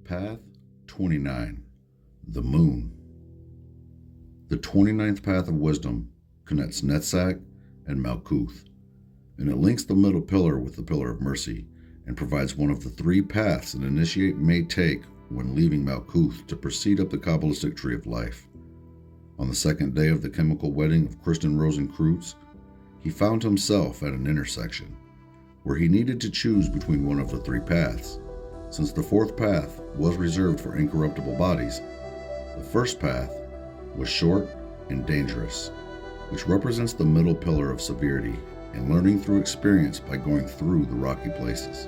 Path 29. The Moon. The 29th Path of Wisdom connects Netzach and Malkuth, and it links the middle pillar with the Pillar of Mercy and provides one of the three paths an initiate may take when leaving Malkuth to proceed up the Kabbalistic Tree of Life. On the second day of the chemical wedding of Kristen Rosenkreutz, he found himself at an intersection where he needed to choose between one of the three paths. Since the fourth path was reserved for incorruptible bodies, the first path was short and dangerous, which represents the middle pillar of severity and learning through experience by going through the rocky places.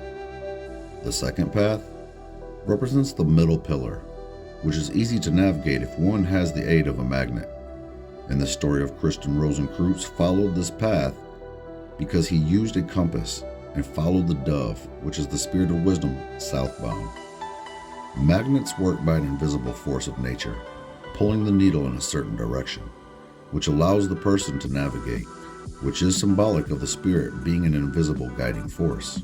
The second path represents the middle pillar, which is easy to navigate if one has the aid of a magnet. And the story of Kristen Rosenkreutz followed this path because he used a compass and followed the dove, which is the spirit of wisdom, southbound. Magnets work by an invisible force of nature, pulling the needle in a certain direction, which allows the person to navigate, which is symbolic of the spirit being an invisible guiding force.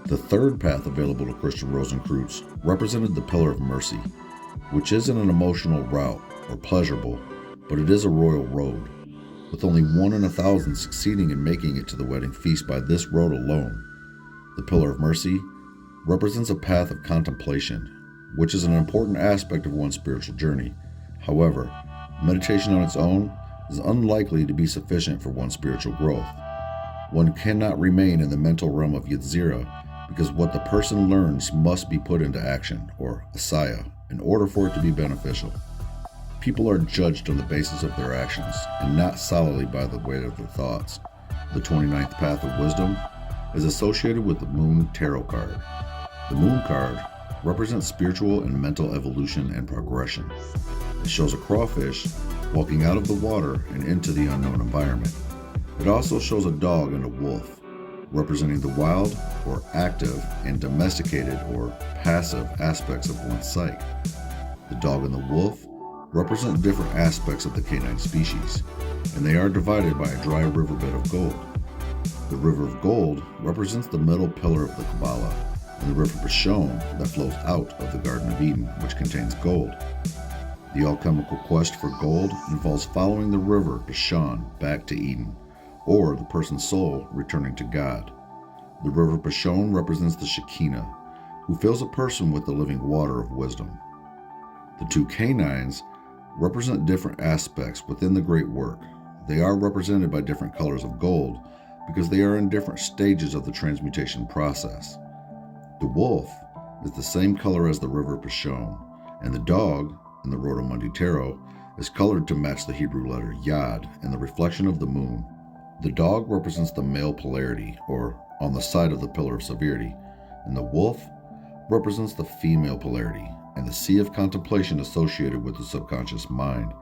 The third path available to Kristen Rosenkreutz represented the Pillar of Mercy, which isn't an emotional route or pleasurable, but it is a royal road, with only 1 in 1,000 succeeding in making it to the wedding feast by this road alone. The Pillar of Mercy represents a path of contemplation, which is an important aspect of one's spiritual journey. However, meditation on its own is unlikely to be sufficient for one's spiritual growth. One cannot remain in the mental realm of Yetzirah because what the person learns must be put into action, or asaya, in order for it to be beneficial. People are judged on the basis of their actions and not solidly by the weight of their thoughts. The 29th Path of Wisdom is associated with the Moon Tarot card. The Moon card represents spiritual and mental evolution and progression. It shows a crawfish walking out of the water and into the unknown environment. It also shows a dog and a wolf, representing the wild or active and domesticated or passive aspects of one's psyche. The dog and the wolf represent different aspects of the canine species, and they are divided by a dry riverbed of gold. The River of Gold represents the middle pillar of the Kabbalah, and the River Pishon that flows out of the Garden of Eden, which contains gold. The alchemical quest for gold involves following the river Pishon back to Eden, or the person's soul returning to God. The River Pishon represents the Shekinah, who fills a person with the living water of wisdom. The two canines represent different aspects within the great work. They are represented by different colors of gold because they are in different stages of the transmutation process. The wolf is the same color as the River Pishon, and the dog in the Rota Mundi tarot is colored to match the Hebrew letter Yad and the reflection of the moon. The dog represents the male polarity, or on the side of the pillar of severity, and the wolf represents the female polarity and the sea of contemplation associated with the subconscious mind.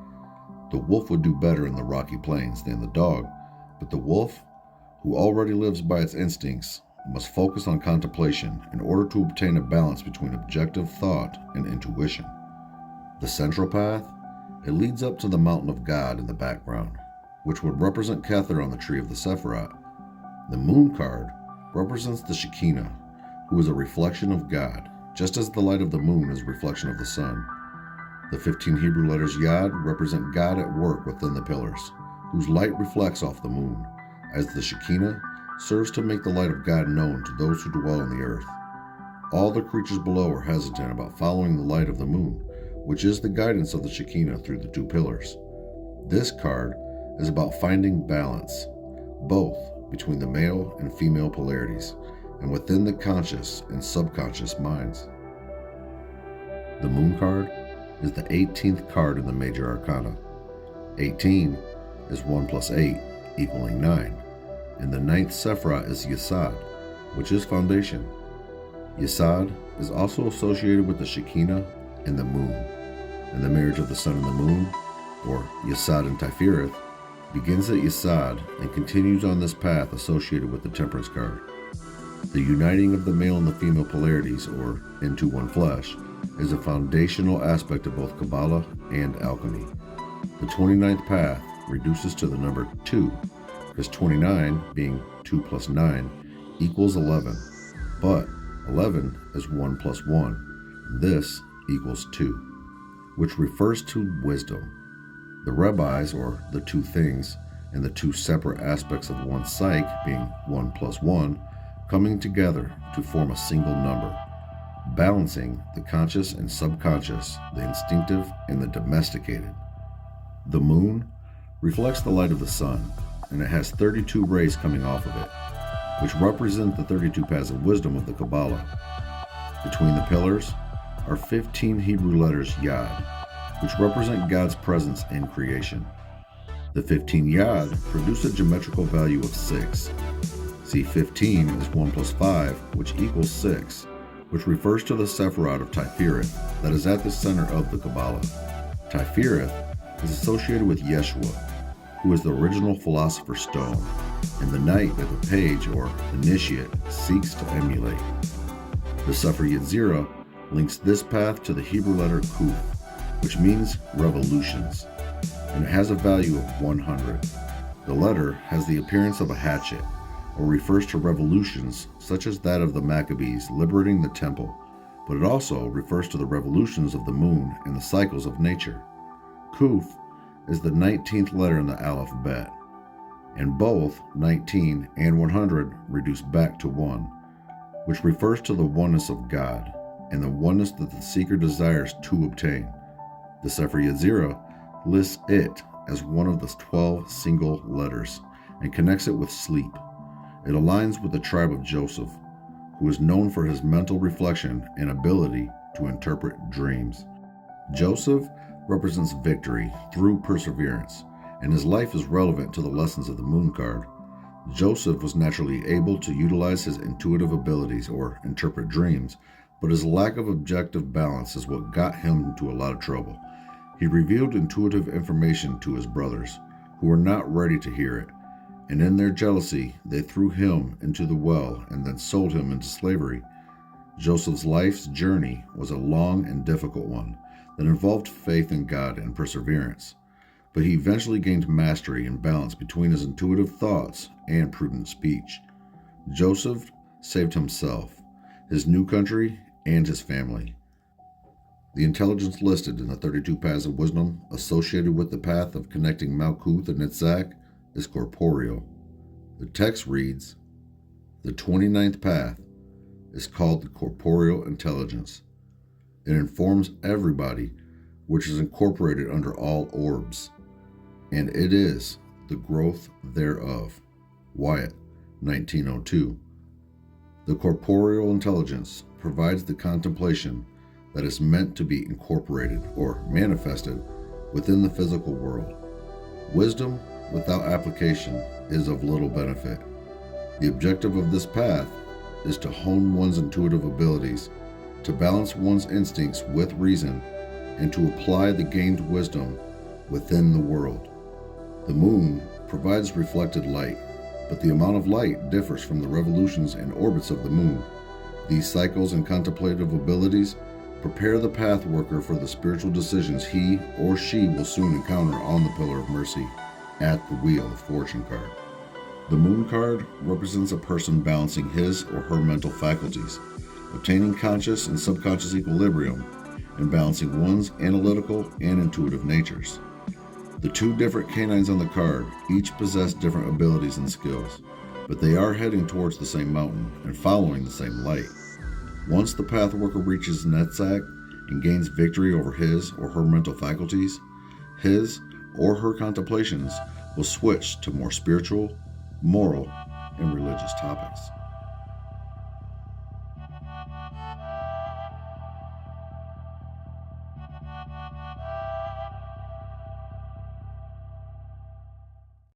The wolf would do better in the rocky plains than the dog, but the wolf, who already lives by its instincts, must focus on contemplation in order to obtain a balance between objective thought and intuition. The central path, it leads up to the mountain of God in the background, which would represent Kether on the tree of the Sephiroth. The moon card represents the Shekinah, who is a reflection of God, just as the light of the moon is a reflection of the sun. The 15 Hebrew letters Yad represent God at work within the pillars, whose light reflects off the moon, as the Shekinah serves to make the light of God known to those who dwell on the earth. All the creatures below are hesitant about following the light of the moon, which is the guidance of the Shekinah through the two pillars. This card is about finding balance, both between the male and female polarities, and within the conscious and subconscious minds. The moon card is the 18th card in the major arcana. 18 is 1 plus 8 equaling 9, and the 9th Sephiroth is Yesod, which is foundation. Yesod is also associated with the Shekinah and the moon, and the marriage of the sun and the moon, or Yesod and Tifereth, begins at Yesod and continues on this path associated with the temperance card. The uniting of the male and the female polarities, or into one flesh, is a foundational aspect of both Kabbalah and alchemy. The 29th path reduces to the number 2, because 29, being 2 plus 9, equals 11. But 11 is 1 plus 1. This equals 2, which refers to wisdom. The rabbis, or the two things, and the two separate aspects of one psyche, being 1 plus 1, coming together to form a single number, balancing the conscious and subconscious, the instinctive and the domesticated. The moon reflects the light of the sun, and it has 32 rays coming off of it, which represent the 32 paths of wisdom of the Kabbalah. Between the pillars are 15 Hebrew letters Yod, which represent God's presence in creation. The 15 Yod produce a geometrical value of 6. See, 15 is 1 plus 5, which equals 6, which refers to the Sephirot of Tifereth that is at the center of the Kabbalah. Tifereth is associated with Yeshua, who is the original philosopher's stone, and the knight that the page, or initiate, seeks to emulate. The Sefer Yetzirah links this path to the Hebrew letter Kuf, which means revolutions, and it has a value of 100. The letter has the appearance of a hatchet, or refers to revolutions such as that of the Maccabees liberating the temple, but it also refers to the revolutions of the moon and the cycles of nature. Kuf is the 19th letter in the alphabet, and both 19 and 100 reduce back to 1, which refers to the oneness of God and the oneness that the seeker desires to obtain. The Sefer Yetzirah lists it as one of the 12 single letters and connects it with sleep. It aligns with the tribe of Joseph, who is known for his mental reflection and ability to interpret dreams. Joseph represents victory through perseverance, and his life is relevant to the lessons of the moon card. Joseph was naturally able to utilize his intuitive abilities or interpret dreams, but his lack of objective balance is what got him into a lot of trouble. He revealed intuitive information to his brothers, who were not ready to hear it, and in their jealousy, they threw him into the well and then sold him into slavery. Joseph's life's journey was a long and difficult one that involved faith in God and perseverance, but he eventually gained mastery and balance between his intuitive thoughts and prudent speech. Joseph saved himself, his new country, and his family. The intelligence listed in the 32 paths of wisdom associated with the path of connecting Malkuth and Netzach is corporeal. The text reads, "The 29th path is called the corporeal intelligence. It informs everybody, which is incorporated under all orbs, and it is the growth thereof." Wyatt, 1902. The corporeal intelligence provides the contemplation that is meant to be incorporated or manifested within the physical world. Wisdom without application is of little benefit. The objective of this path is to hone one's intuitive abilities, to balance one's instincts with reason, and to apply the gained wisdom within the world. The moon provides reflected light, but the amount of light differs from the revolutions and orbits of the moon. These cycles and contemplative abilities prepare the path worker for the spiritual decisions he or she will soon encounter on the Pillar of Mercy at the Wheel of Fortune card. The moon card represents a person balancing his or her mental faculties, obtaining conscious and subconscious equilibrium, and balancing one's analytical and intuitive natures. The two different canines on the card each possess different abilities and skills, but they are heading towards the same mountain and following the same light. Once the path worker reaches Netzach and gains victory over his or her mental faculties, his or her contemplations will switch to more spiritual, moral, and religious topics.